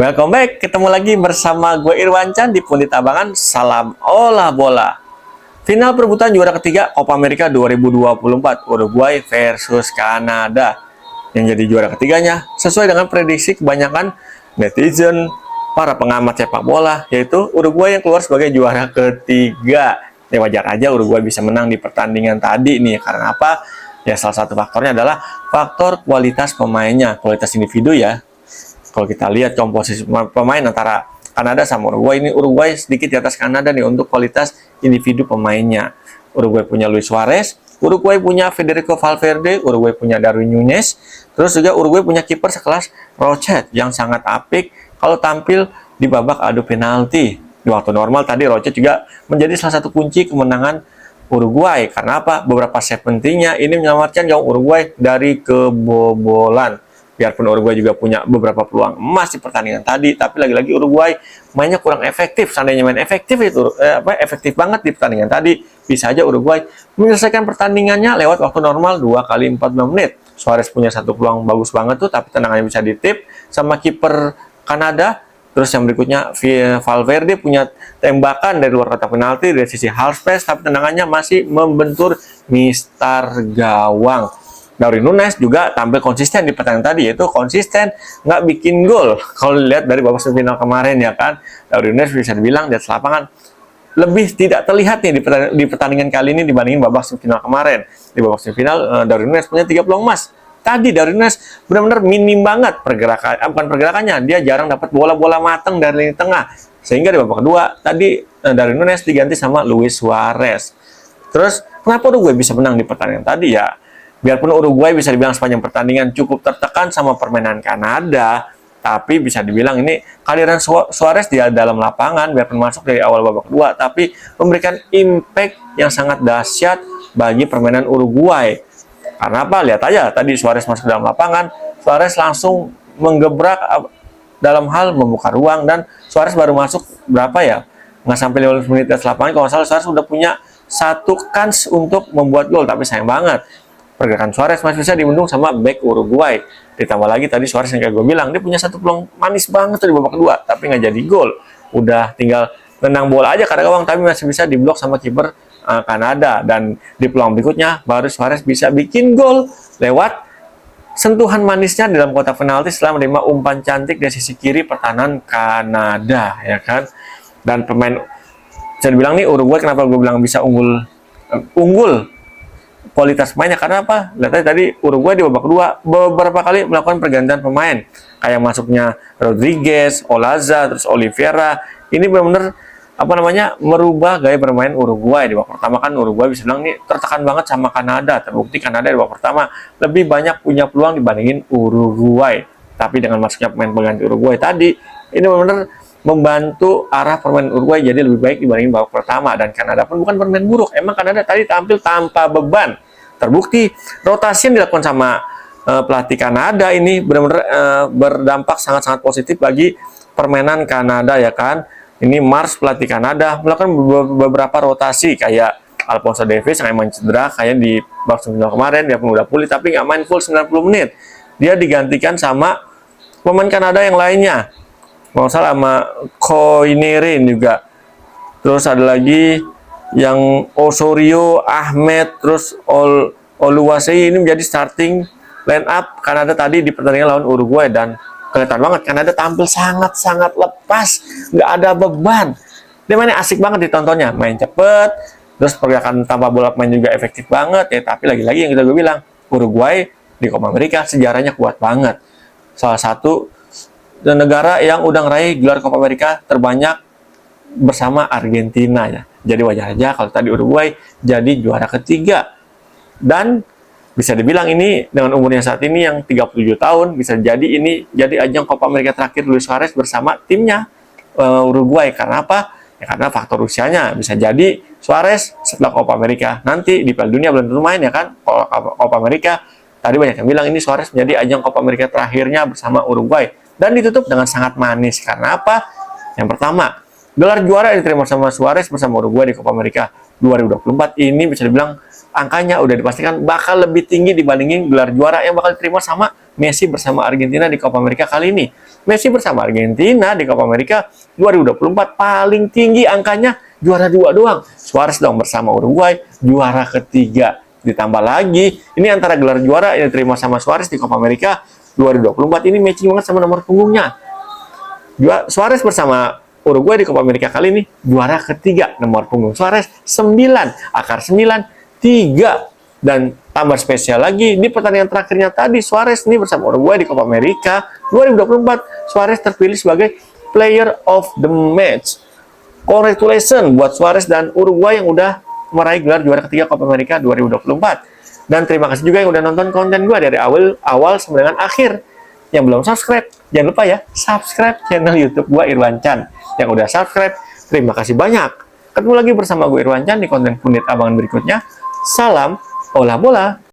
Welcome back, ketemu lagi bersama gue Irwan Chan di Pundit Abangan. Salam olah bola. Final perebutan juara ketiga Copa America 2024, Uruguay versus Kanada. Yang jadi juara ketiganya sesuai dengan prediksi kebanyakan netizen, para pengamat sepak bola, yaitu Uruguay yang keluar sebagai juara ketiga. Ya wajar aja Uruguay bisa menang di pertandingan tadi nih. Karena apa? Ya salah satu faktornya adalah faktor kualitas pemainnya, kualitas individu ya. Kalau kita lihat komposisi pemain antara Kanada sama Uruguay, ini Uruguay sedikit di atas Kanada nih untuk kualitas individu pemainnya. Uruguay punya Luis Suarez, Uruguay punya Federico Valverde, Uruguay punya Darwin Núñez, terus juga Uruguay punya kiper sekelas Rochet yang sangat apik kalau tampil di babak adu penalti. Di waktu normal tadi Rochet juga menjadi salah satu kunci kemenangan Uruguay. Karena apa? Beberapa save pentingnya ini menyelamatkan gawang Uruguay dari kebobolan. Biarpun Uruguay juga punya beberapa peluang emas di pertandingan tadi, tapi lagi-lagi Uruguay mainnya kurang efektif. Seandainya main efektif itu efektif banget di pertandingan tadi, bisa aja Uruguay menyelesaikan pertandingannya lewat waktu normal 2 kali 45 menit. Suarez punya satu peluang bagus banget tuh, tapi tendangannya bisa ditip sama kiper Kanada. Terus yang berikutnya Valverde punya tembakan dari luar kotak penalti dari sisi half space, tapi tendangannya masih membentur mistar gawang. Darwin Núñez juga tampil konsisten di pertandingan tadi, yaitu konsisten nggak bikin gol. Kalau dilihat dari babak semifinal kemarin ya kan, Darwin Núñez bisa dibilang di atas lapangan lebih tidak terlihat nih di pertandingan kali ini dibandingin babak semifinal kemarin. Di babak semifinal Darwin Núñez punya 3 peluang emas. Tadi Darwin Núñez benar-benar minim banget pergerakan, bukan pergerakannya, dia jarang dapat bola-bola matang dari lini tengah. Sehingga di babak kedua tadi Darwin Núñez diganti sama Luis Suarez. Terus kenapa Uruguay bisa menang di pertandingan tadi ya? Biarpun Uruguay bisa dibilang sepanjang pertandingan cukup tertekan sama permainan Kanada, tapi bisa dibilang ini kehadiran Suarez di dalam lapangan, biarpun masuk dari awal babak kedua, tapi memberikan impact yang sangat dahsyat bagi permainan Uruguay. Karena apa? Lihat aja, tadi Suarez masuk dalam lapangan, Suarez langsung menggebrak dalam hal membuka ruang, dan Suarez baru masuk berapa ya? Nggak sampai 15 menit di lapangan, kalau salah Suarez sudah punya satu kans untuk membuat gol, tapi sayang banget. Pergerakan Suarez masih bisa dibendung sama back Uruguay. Ditambah lagi tadi Suarez yang kayak gue bilang, dia punya satu peluang manis banget tuh di babak kedua, tapi nggak jadi gol. Udah tinggal nendang bola aja karena gawang, tapi masih bisa diblok sama kiper Kanada. Dan di peluang berikutnya baru Suarez bisa bikin gol lewat sentuhan manisnya di dalam kotak penalti setelah menerima umpan cantik dari sisi kiri pertahanan Kanada, ya kan. Dan pemain, bisa dibilang nih Uruguay, kenapa gue bilang bisa unggul kualitas pemainnya, karena apa? Lihat tadi Uruguay di babak kedua beberapa kali melakukan pergantian pemain, kayak masuknya Rodriguez, Olaza, terus Oliveira. Ini benar-benar merubah gaya bermain Uruguay. Di babak pertama kan Uruguay bisa bilang nih tertekan banget sama Kanada. Terbukti Kanada di babak pertama lebih banyak punya peluang dibandingin Uruguay. Tapi dengan masuknya pemain pengganti Uruguay tadi, ini benar-benar membantu arah permainan Uruguay jadi lebih baik dibanding babak pertama. Dan Kanada pun bukan bermain buruk. Emang Kanada tadi tampil tanpa beban. Terbukti rotasi yang dilakukan sama pelatih Kanada ini benar-benar berdampak sangat-sangat positif bagi permainan Kanada, ya kan. Ini Mars, pelatih Kanada, melakukan beberapa rotasi kayak Alphonso Davies yang emang cedera kayak di babak semifinal kemarin, dia pun udah pulih tapi nggak main full 90 menit. Dia digantikan sama pemain Kanada yang lainnya, nggak salah sama Koinerin juga. Terus ada lagi yang Osorio, Ahmed, terus Oluwasei ini menjadi starting line up Kanada tadi di pertandingan lawan Uruguay. Dan kelihatan banget Kanada tampil sangat-sangat lepas, nggak ada beban. Dia mainnya asik banget ditontonnya, main cepet, terus pergerakan tanpa bola main juga efektif banget ya. Tapi lagi-lagi yang gue bilang, Uruguay di Copa America sejarahnya kuat banget. Salah satu negara yang udah ngeraih gelar Copa America terbanyak bersama Argentina ya. Jadi wajar aja kalau tadi Uruguay jadi juara ketiga. Dan bisa dibilang ini dengan umurnya saat ini yang 37 tahun, bisa jadi ini jadi ajang Copa America terakhir Luis Suarez bersama timnya Uruguay. Karena apa? Ya karena faktor usianya. Bisa jadi Suarez setelah Copa America nanti di Piala Dunia belum tentu main ya kan. Kalau Copa America tadi banyak yang bilang ini Suarez menjadi ajang Copa America terakhirnya bersama Uruguay. Dan ditutup dengan sangat manis. Karena apa? Yang pertama, gelar juara yang diterima sama Suarez bersama Uruguay di Copa America 2024 ini bisa dibilang angkanya udah dipastikan bakal lebih tinggi dibandingin gelar juara yang bakal diterima sama Messi bersama Argentina di Copa America kali ini. Messi bersama Argentina di Copa America 2024 paling tinggi angkanya juara 2 doang. Suarez dong bersama Uruguay juara ketiga. Ditambah lagi, ini antara gelar juara yang diterima sama Suarez di Copa America 2024 ini matching banget sama nomor punggungnya. Suarez bersama Uruguay di Copa America kali ini juara ketiga, nomor punggung Suarez 9, akar 9, 3. Dan tambah spesial lagi, di pertandingan terakhirnya tadi, Suarez nih bersama Uruguay di Copa America 2024, Suarez terpilih sebagai Player of the Match. Congratulations buat Suarez dan Uruguay yang udah meraih gelar juara ketiga Copa America 2024. Dan terima kasih juga yang udah nonton konten gue dari awal sampai dengan akhir. Yang belum subscribe, jangan lupa ya, subscribe channel YouTube gue Irwan Chan. Yang udah subscribe, terima kasih banyak. Ketemu lagi bersama gue Irwan Chan di konten Pundit Abangan berikutnya. Salam olah bola.